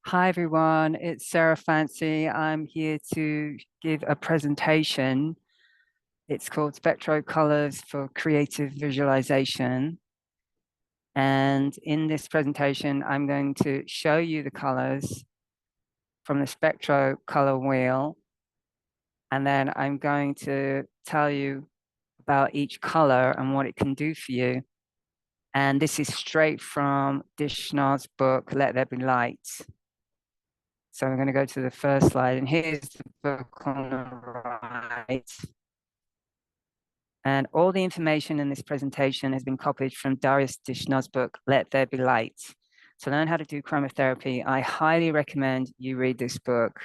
Hi everyone, it's Sarah Fancy. I'm here to give a presentation. It's called Spectro Colors for Creative Visualization. And in this presentation, I'm going to show you the colors from the Spectro color wheel. And then I'm going to tell you about each color and what it can do for you. And this is straight from Dishnah's book, Let There Be Light. So I'm going to go to the first slide, and here's the book on the right. And all the information in this presentation has been copied from Darius Dishnah's book, Let There Be Light. To learn how to do chromotherapy, I highly recommend you read this book.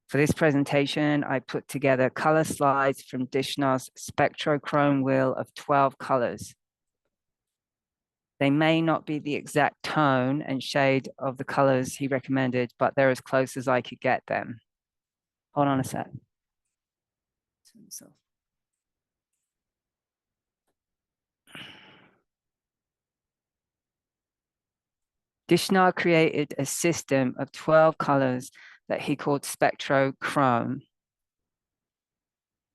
For this presentation, I put together color slides from Dishnah's Spectro-Chrome wheel of 12 colors. They may not be the exact tone and shade of the colors he recommended, but they're as close as I could get them. Hold on a sec. Dishnah created a system of 12 colors that he called Spectro-Chrome.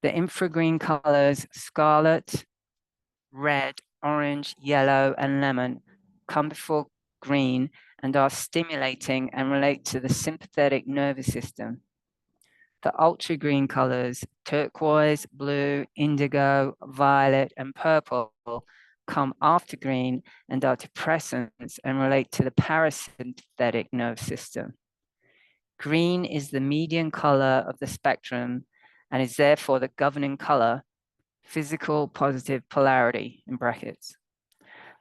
The infragreen colors, scarlet, red, orange, yellow, and lemon, come before green and are stimulating and relate to the sympathetic nervous system. The ultra-green colors, turquoise, blue, indigo, violet, and purple, come after green and are depressants and relate to the parasympathetic nervous system. Green is the median color of the spectrum and is therefore the governing color, physical positive polarity in brackets.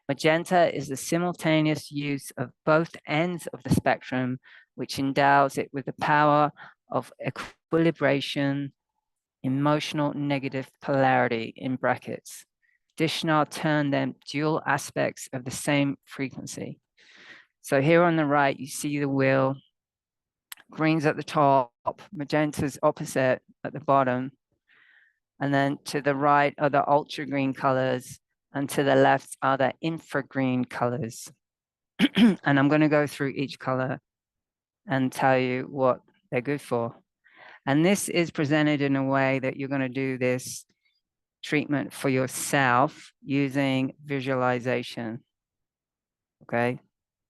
Magenta is the simultaneous use of both ends of the spectrum, which endows it with the power of equilibration, emotional negative polarity in brackets. Dishnah turned them dual aspects of the same frequency. So here on the right, you see the wheel, green's at the top, magenta's opposite at the bottom. And then to the right are the ultra green colors, and to the left are the infragreen colors. And I'm going to go through each color and tell you what they're good for. And this is presented in a way that you're going to do this treatment for yourself using visualization. Okay.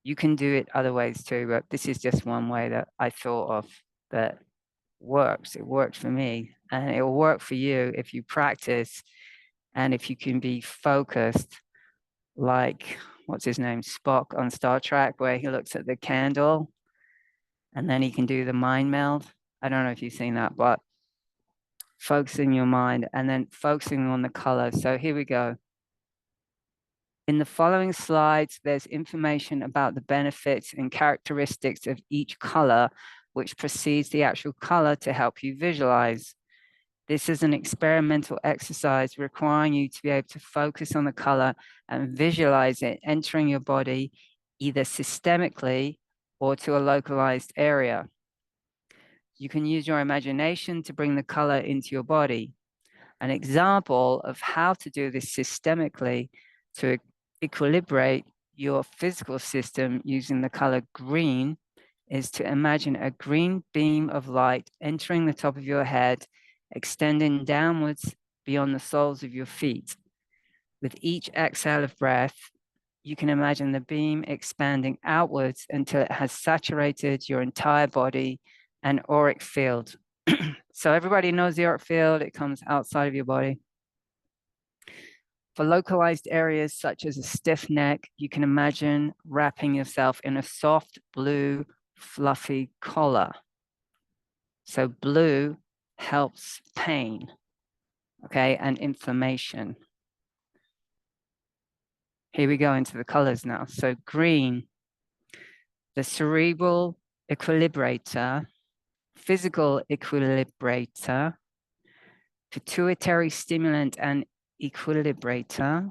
You can do it other ways too, but this is just one way that I thought of that works. It worked for me, and it will work for you if you practice and if you can be focused, like what's his name, Spock on Star Trek, where he looks at the candle and then he can do the mind meld. I don't know if you've seen that, but focusing your mind and then focusing on the color. So here we go. In the following slides, there's information about the benefits and characteristics of each color, which precedes the actual color to help you visualize. This is an experimental exercise requiring you to be able to focus on the color and visualize it entering your body, either systemically or to a localized area. You can use your imagination to bring the color into your body. An example of how to do this systemically to equilibrate your physical system using the color green is to imagine a green beam of light entering the top of your head, extending downwards beyond the soles of your feet. With each exhale of breath, you can imagine the beam expanding outwards until it has saturated your entire body and auric field. So everybody knows the auric field, it comes outside of your body. For localized areas such as a stiff neck, you can imagine wrapping yourself in a soft blue, fluffy collar. So blue helps pain, okay, and inflammation. Here we go into the colors now. So green, the cerebral equilibrator, physical equilibrator, pituitary stimulant and equilibrator,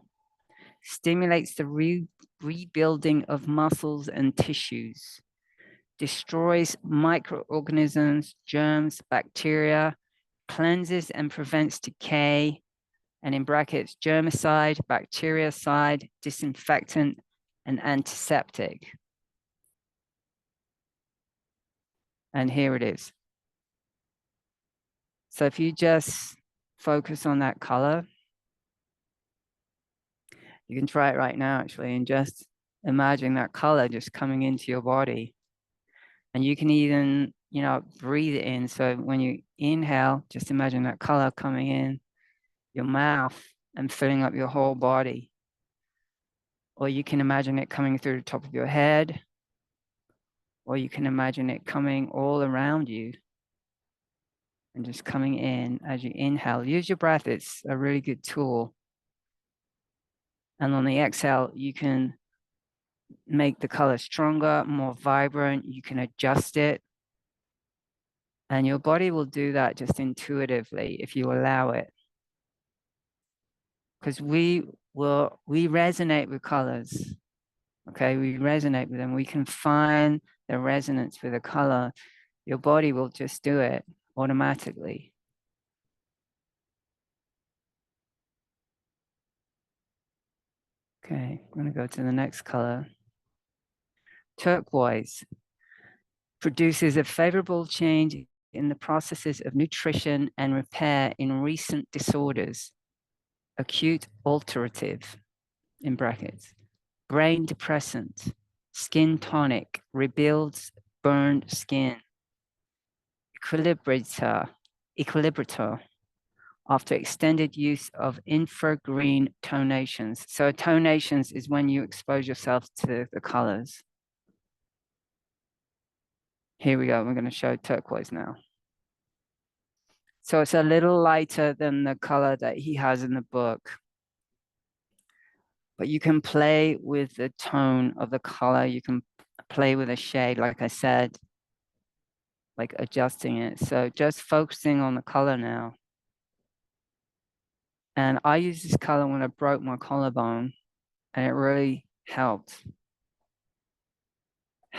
stimulates the rebuilding of muscles and tissues, destroys microorganisms, germs, bacteria, cleanses and prevents decay, and in brackets, germicide, bactericide, disinfectant, and antiseptic. And here it is. So if you just focus on that color, you can try it right now, actually, and just imagine that color just coming into your body. And you can even, breathe it in. So when you inhale, just imagine that color coming in your mouth and filling up your whole body. Or you can imagine it coming through the top of your head, or you can imagine it coming all around you and just coming in as you inhale. Use your breath. It's a really good tool. And on the exhale, you can make the color stronger, more vibrant. You can adjust it. And your body will do that just intuitively if you allow it. Because we resonate with colors. Okay, we resonate with them. We can find the resonance with a color. Your body will just do it automatically. Okay, I'm going to go to the next color. Turquoise produces a favorable change in the processes of nutrition and repair in recent disorders. Acute alterative, in brackets, brain depressant, skin tonic, rebuilds burned skin, equilibrator, after extended use of infragreen tonations. So tonations is when you expose yourself to the colors. Here we go. We're going to show turquoise now. So it's a little lighter than the color that he has in the book. But you can play with the tone of the color. You can play with a shade, like I said, like adjusting it. So just focusing on the color now. And I used this color when I broke my collarbone, and it really helped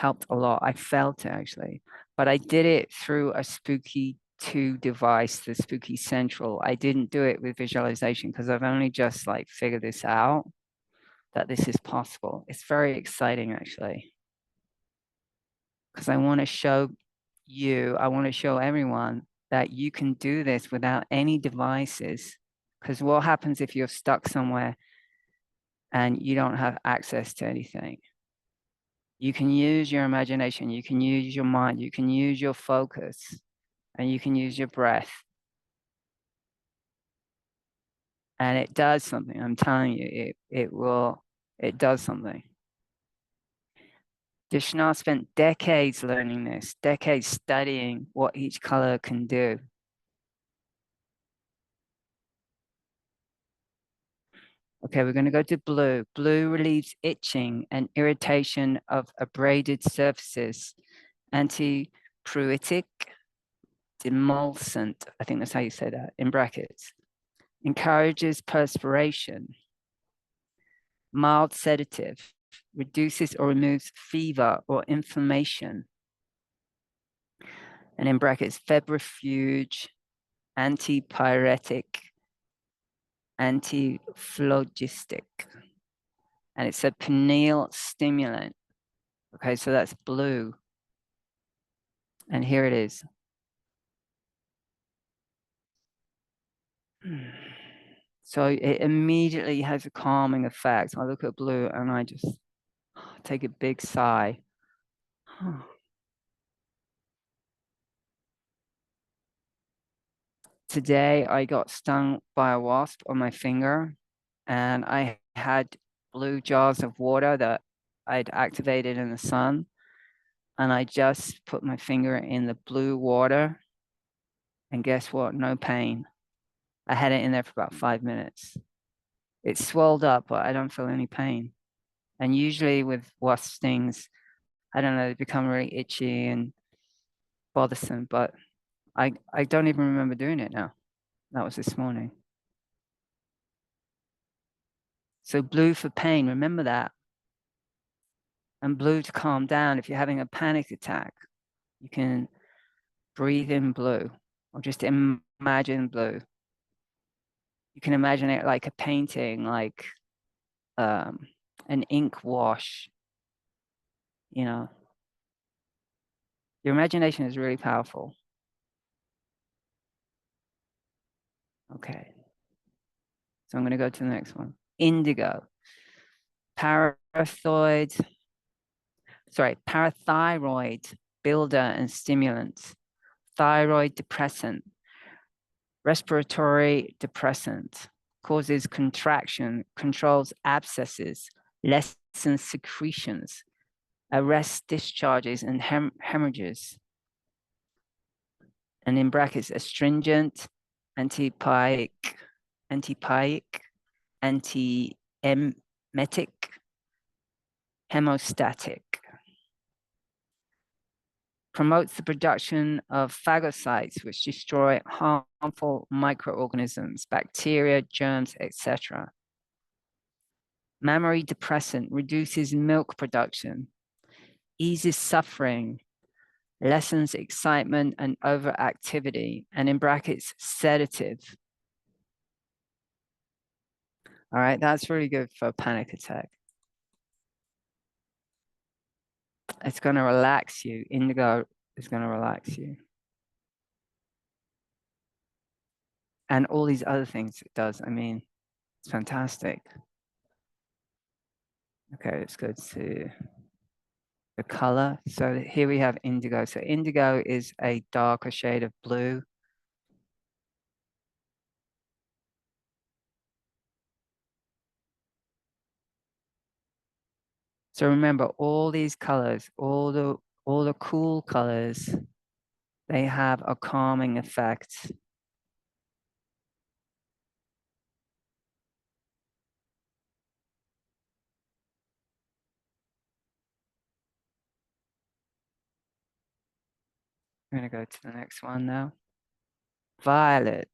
a lot. I felt it actually, but I did it through a Spooky 2 device, the Spooky Central. I didn't do it with visualization because I've only just like figured this out, that this is possible. It's very exciting actually, because I want to show you, I want to show everyone that you can do this without any devices. Because what happens if you're stuck somewhere and you don't have access to anything? You can use your imagination, you can use your mind, you can use your focus, and you can use your breath. And it does something. I'm telling you, it does something. Dishnah spent decades learning this, decades studying what each color can do. Okay, we're going to go to blue. Blue relieves itching and irritation of abraded surfaces, antipruritic, demulcent, I think that's how you say that, in brackets, encourages perspiration, mild sedative, reduces or removes fever or inflammation, and in brackets, febrifuge, antipyretic, antiphlogistic, and it's a pineal stimulant. Okay, so that's blue. And here it is. So it immediately has a calming effect. I look at blue and I just take a big sigh. Today I got stung by a wasp on my finger, and I had blue jars of water that I'd activated in the sun, and I just put my finger in the blue water, and guess what? No pain. I had it in there for about 5 minutes. It swelled up, but I don't feel any pain. And usually with wasp stings, I don't know, they become really itchy and bothersome, but I don't even remember doing it now. That was this morning. So blue for pain, remember that. And blue to calm down. If you're having a panic attack, you can breathe in blue or just imagine blue. You can imagine it like a painting, like an ink wash, you know. Your imagination is really powerful. Okay. So I'm going to go to the next one. Indigo. Parathyroid builder and stimulant, thyroid depressant, respiratory depressant, causes contraction, controls abscesses, lessens secretions, arrests discharges and hemorrhages, and in brackets, astringent, antipyretic, antiemetic, hemostatic. Promotes the production of phagocytes, which destroy harmful microorganisms, bacteria, germs, etc. Mammary depressant reduces milk production, eases suffering, lessens excitement and overactivity, and in brackets, sedative. All right, that's really good for a panic attack. It's going to relax you. Indigo is going to relax you. And all these other things it does. I mean, it's fantastic. Okay, let's go to the color. So here we have indigo. So indigo is a darker shade of blue. So remember, all these colors, all the cool colors, they have a calming effect. I'm going to go to the next one now. Violet.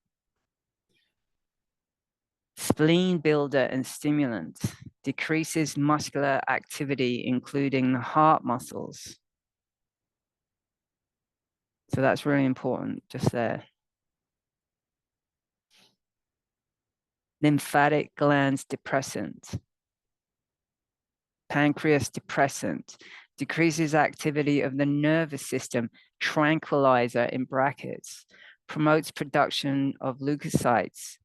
Spleen builder and stimulant. Decreases muscular activity, including the heart muscles. So that's really important just there. Lymphatic glands depressant. Pancreas depressant. Decreases activity of the nervous system. Tranquilizer in brackets. Promotes production of leukocytes,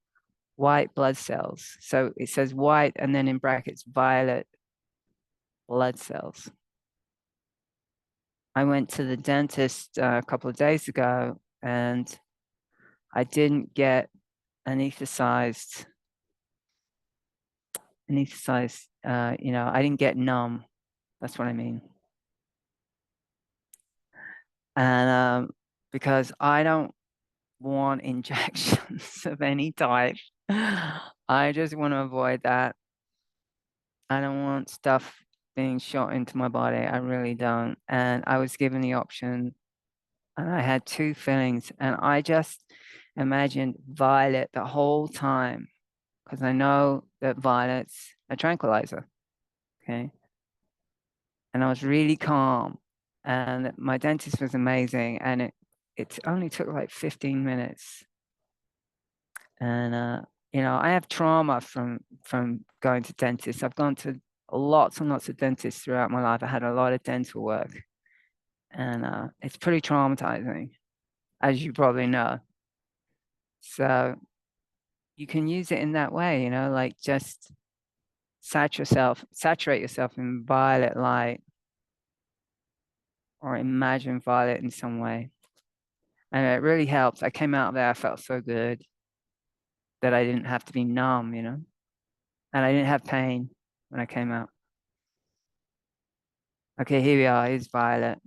white blood cells. So it says white and then in brackets, violet blood cells. I went to the dentist a couple of days ago and I didn't get anesthetized, I didn't get numb. That's what I mean. And because I don't want injections of any type, I just want to avoid that. I don't want stuff being shot into my body. I really don't. And I was given the option and I had two fillings and I just imagined violet the whole time because I know that violet's a tranquilizer. Okay. And I was really calm and my dentist was amazing and it only took like 15 minutes. And I have trauma from going to dentists. I've gone to lots and lots of dentists throughout my life. I had a lot of dental work and it's pretty traumatizing, as you probably know. So you can use it in that way, like just saturate yourself in violet light or imagine violet in some way. And it really helps. I came out of there, I felt so good that I didn't have to be numb, and I didn't have pain when I came out. Okay, here we are. Here's violet.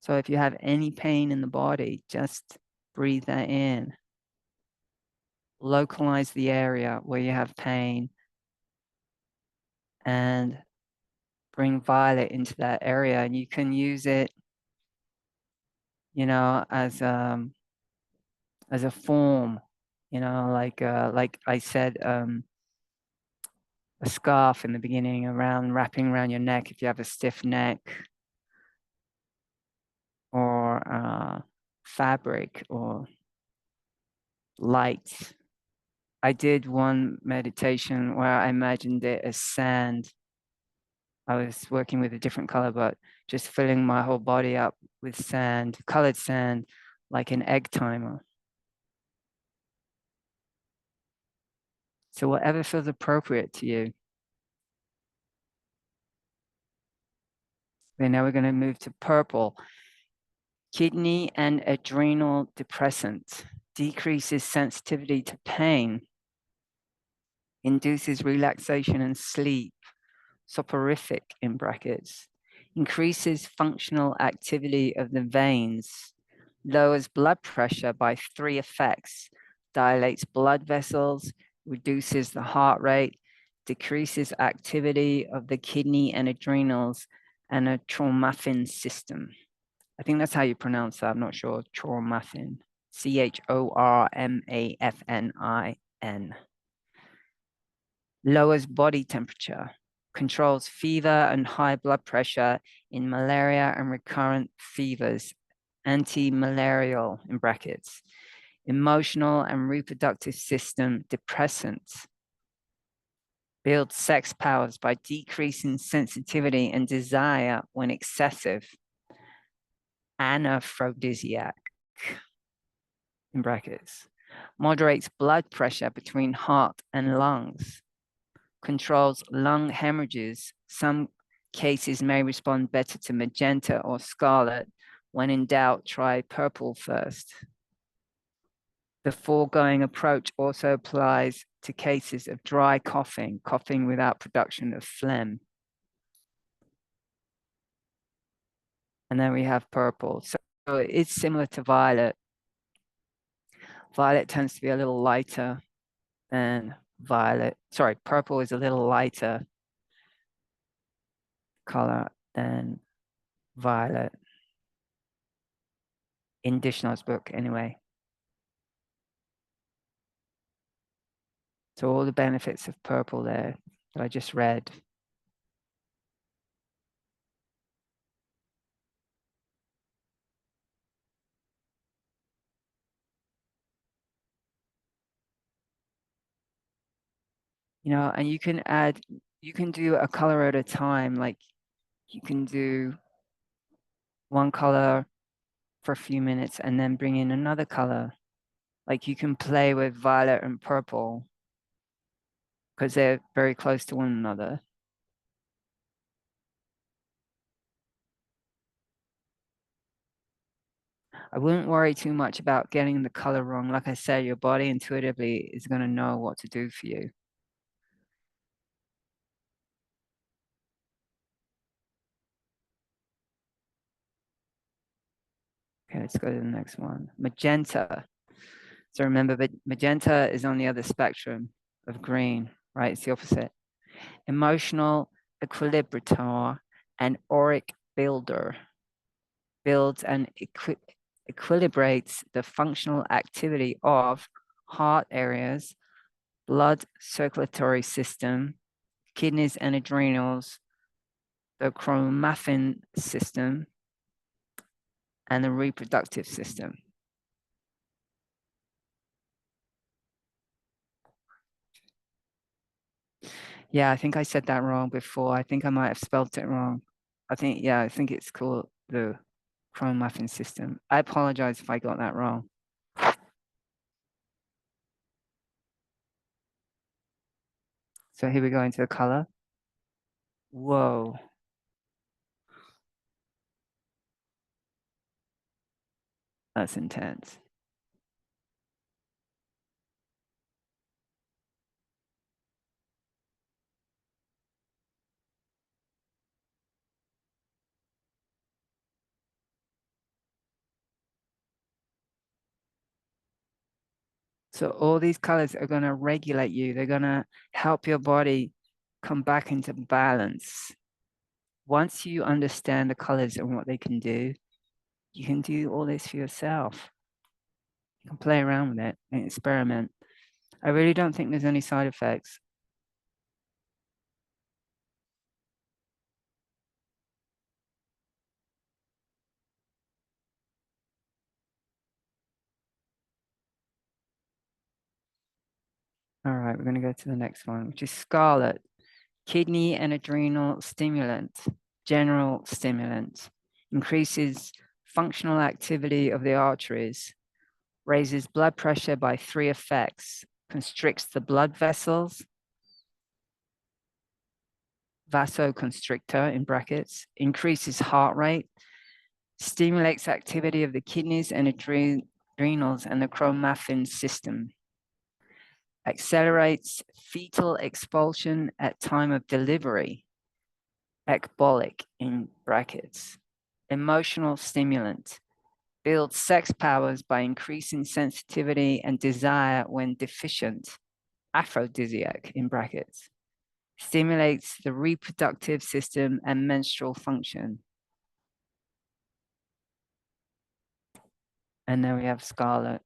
So if you have any pain in the body, just breathe that in. Localize the area where you have pain and bring violet into that area. And you can use it, as a form, like I said, a scarf in the beginning wrapping around your neck if you have a stiff neck. or fabric or light. I did one meditation where I imagined it as sand. I was working with a different color, but just filling my whole body up with sand, colored sand, like an egg timer. So whatever feels appropriate to you. Okay, now we're going to move to purple. Kidney and adrenal depressant, decreases sensitivity to pain, induces relaxation and sleep, soporific in brackets, increases functional activity of the veins, lowers blood pressure by 3 effects, dilates blood vessels, reduces the heart rate, decreases activity of the kidney and adrenals, and a traumatin system. I think that's how you pronounce that. I'm not sure. Chormafin. Chormafnin. Lowers body temperature, controls fever and high blood pressure in malaria and recurrent fevers, anti-malarial in brackets, emotional and reproductive system depressants, builds sex powers by decreasing sensitivity and desire when excessive, anaphrodisiac in brackets, moderates blood pressure between heart and lungs, controls lung hemorrhages. Some cases may respond better to magenta or scarlet. When in doubt, try purple first. The foregoing approach also applies to cases of dry coughing, coughing without production of phlegm. And then we have purple. So it's similar to violet. Violet tends to be a little lighter than violet. Sorry, purple is a little lighter color than violet. In Dishnah's book, anyway. So all the benefits of purple there that I just read. You know, and you can do a color at a time. Like you can do one color for a few minutes and then bring in another color. Like you can play with violet and purple because they're very close to one another. I wouldn't worry too much about getting the color wrong. Like I said, your body intuitively is going to know what to do for you. Okay, let's go to the next one. Magenta. So remember, magenta is on the other spectrum of green, right? It's the opposite. Emotional equilibrator and auric builder. Builds and equilibrates the functional activity of heart areas, blood circulatory system, kidneys and adrenals, the chromatin system, and the reproductive system. Yeah, I think I said that wrong before. I think I might have spelled it wrong. I think it's called the chromatin system. I apologize if I got that wrong. So here we go into the color. Whoa. That's intense. So all these colors are going to regulate you. They're going to help your body come back into balance. Once you understand the colors and what they can do, you can do all this for yourself. You can play around with it and experiment. I really don't think there's any side effects. All right, we're going to go to the next one, which is scarlet. Kidney and adrenal stimulant, general stimulant, increases functional activity of the arteries, raises blood pressure by 3 effects, constricts the blood vessels, vasoconstrictor in brackets, increases heart rate, stimulates activity of the kidneys and adrenals and the chromaffin system, accelerates fetal expulsion at time of delivery, ecbolic in brackets, emotional stimulant, builds sex powers by increasing sensitivity and desire when deficient, aphrodisiac in brackets, stimulates the reproductive system and menstrual function. And then we have scarlet.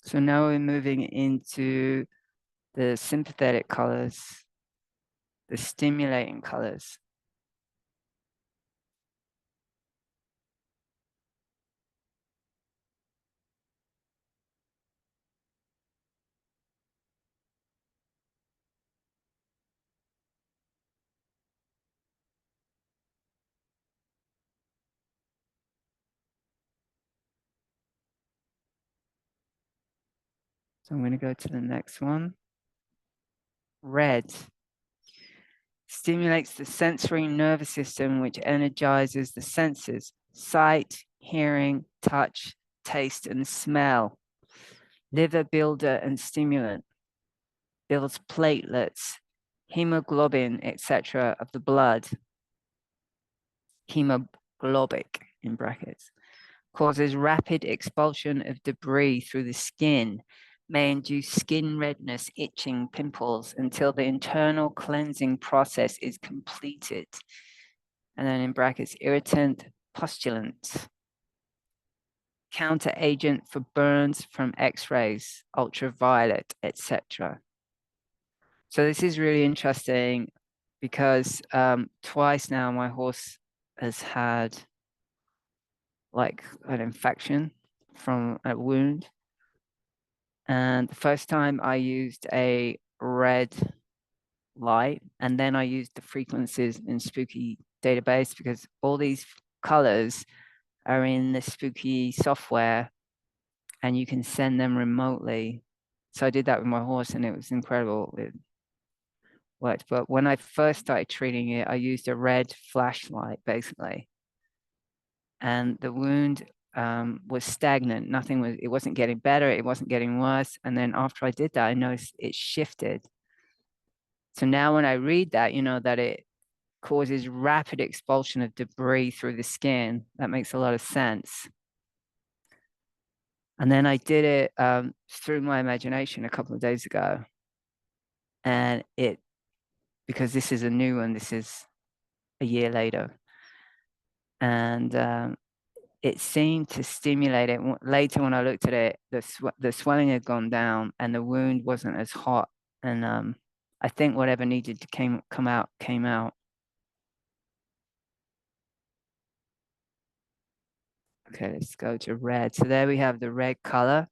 So now we're moving into the sympathetic colors, the stimulating colors. So I'm going to go to the next one. Red stimulates the sensory nervous system, which energizes the senses, sight, hearing, touch, taste, and smell. Liver builder and stimulant, builds platelets, hemoglobin, etc. of the blood. Hemoglobic in brackets. Causes rapid expulsion of debris through the skin, may induce skin redness, itching, pimples until the internal cleansing process is completed. And then in brackets, irritant, pustulant. Counter agent for burns from X-rays, ultraviolet, etc. So this is really interesting because twice now my horse has had like an infection from a wound. And the first time I used a red light, and then I used the frequencies in Spooky database because all these colors are in the Spooky software and you can send them remotely. So I did that with my horse and it was incredible. It worked. But when I first started treating it, I used a red flashlight basically. And the wound was stagnant. It wasn't getting better. It wasn't getting worse. And then after I did that, I noticed it shifted. So now when I read that, you know, that it causes rapid expulsion of debris through the skin. That makes a lot of sense. And then I did it through my imagination a couple of days ago. And because this is a new one, this is a year later. And it seemed to stimulate it. Later, when I looked at it, the swelling had gone down and the wound wasn't as hot. And I think whatever needed to come out, came out. Okay, let's go to red. So there we have the red color.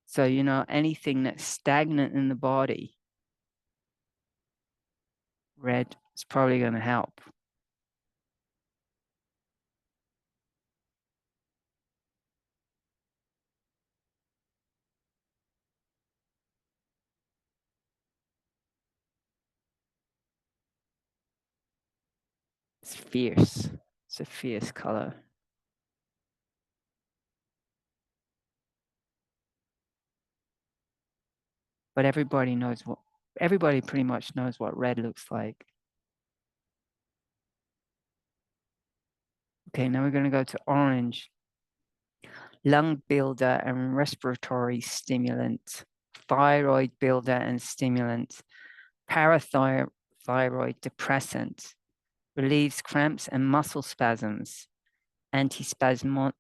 So, you know, anything that's stagnant in the body, red is probably going to help. It's fierce. It's a fierce color. But everybody pretty much knows what red looks like. Okay, now we're going to go to orange. Lung builder and respiratory stimulant, thyroid builder and stimulant, parathyroid depressant, relieves cramps and muscle spasms, antispasmodic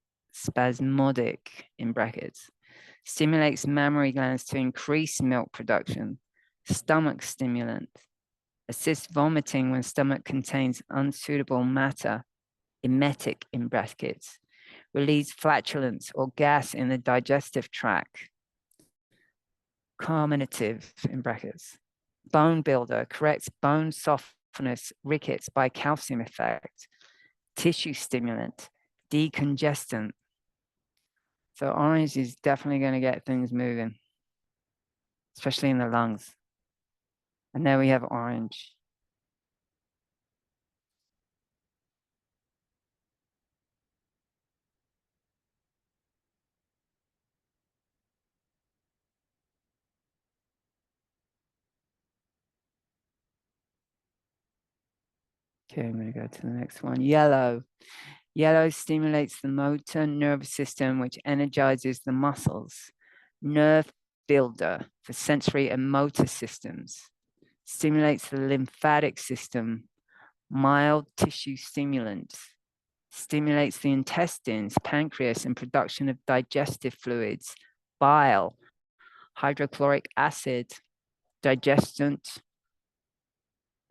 in brackets, stimulates mammary glands to increase milk production, stomach stimulant, Assist vomiting when stomach contains unsuitable matter, emetic in brackets. Release flatulence or gas in the digestive tract. Carminative in brackets. Bone builder, corrects bone softness, rickets by calcium effect. Tissue stimulant, decongestant. So orange is definitely going to get things moving, especially in the lungs. And there we have orange. Okay, I'm going to go to the next one. Yellow. Yellow stimulates the motor nervous system, which energizes the muscles. Nerve builder for sensory and motor systems. Stimulates the lymphatic system. Mild tissue stimulant. Stimulates the intestines, pancreas, and production of digestive fluids. Bile, hydrochloric acid, digestant.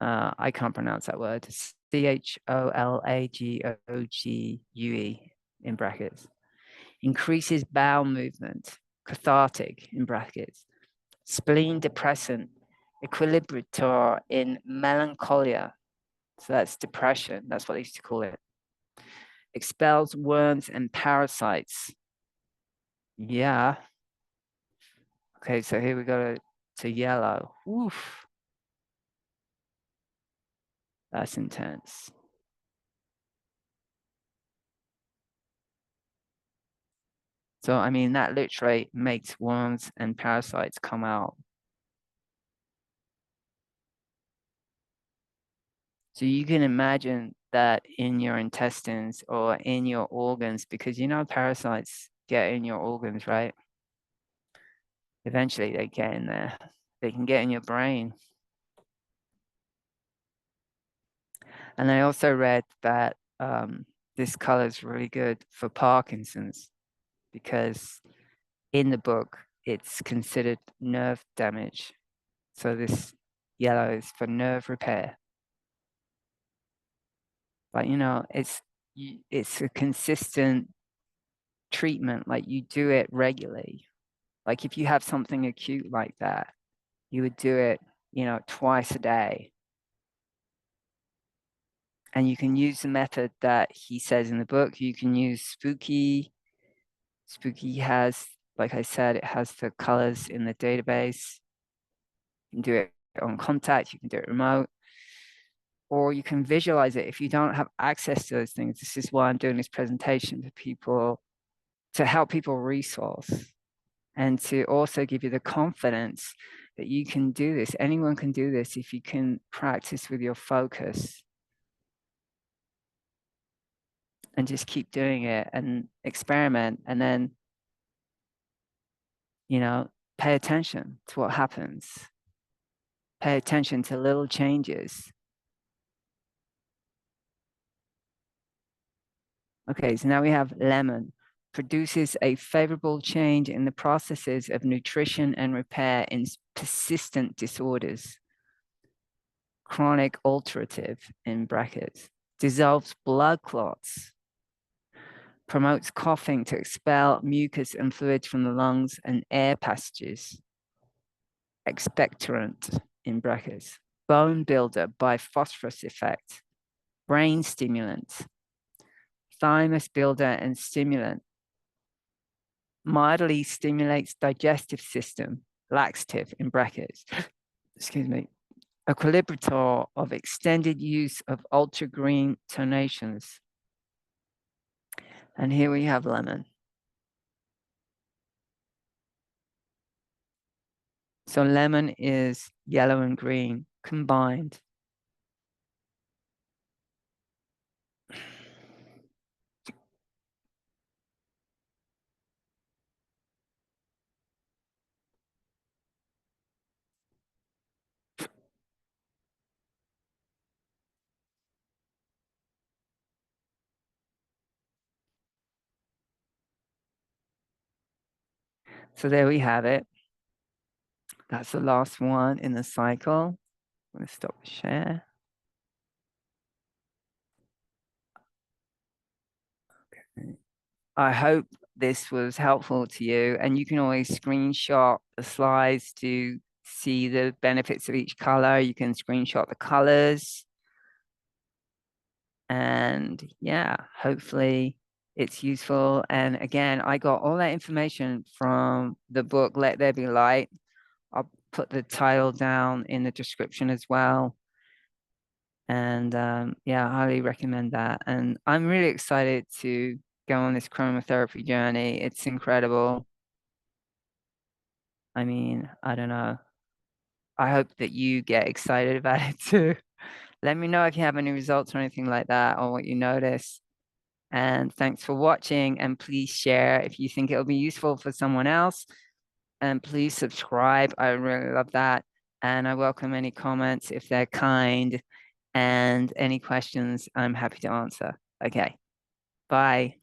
I can't pronounce that word. CHOLAGOGUE in brackets. Increases bowel movement, cathartic in brackets. Spleen depressant, equilibrator in melancholia. So that's depression. That's what they used to call it. Expels worms and parasites. Yeah. Okay, so here we go to yellow. Oof. That's intense. So, I mean, that literally makes worms and parasites come out. So you can imagine that in your intestines or in your organs, because you know parasites get in your organs, right? Eventually they get in there. They can get in your brain. And I also read that this color is really good for Parkinson's because in the book, it's considered nerve damage. So this yellow is for nerve repair. But you know, it's a consistent treatment. Like you do it regularly. Like if you have something acute like that, you would do it, you know, twice a day. And you can use the method that he says in the book. You can use Spooky. Spooky has, like I said, it has the colors in the database. You can do it on contact, you can do it remote, or you can visualize it. If you don't have access to those things, this is why I'm doing this presentation for people, to help people resource and to also give you the confidence that you can do this. Anyone can do this if you can practice with your focus and just keep doing it and experiment, and then, you know, pay attention to what happens. Pay attention to little changes. Okay, so now we have lemon. Produces a favorable change in the processes of nutrition and repair in persistent disorders. Chronic ulcerative in brackets. Dissolves blood clots. Promotes coughing to expel mucus and fluids from the lungs and air passages. Expectorant in brackets. Bone builder by phosphorus effect. Brain stimulant. Thymus builder and stimulant. Mildly stimulates digestive system. Laxative in brackets. Excuse me. Equilibrator of extended use of ultra green tonations. And here we have lemon. So lemon is yellow and green combined. So there we have it. That's the last one in the cycle. I'm going to stop the share. Okay. I hope this was helpful to you, and you can always screenshot the slides to see the benefits of each color. You can screenshot the colors, and yeah, hopefully it's useful. And again, I got all that information from the book Let There Be Light. I'll put the title down in the description as well. And yeah, I highly recommend that. And I'm really excited to go on this chromotherapy journey. It's incredible. I mean, I don't know. I hope that you get excited about it too. Let me know if you have any results or anything like that, or what you notice. And thanks for watching. And please share if you think it'll be useful for someone else. And please subscribe. I really love that. And I welcome any comments if they're kind, and any questions I'm happy to answer. Okay, bye.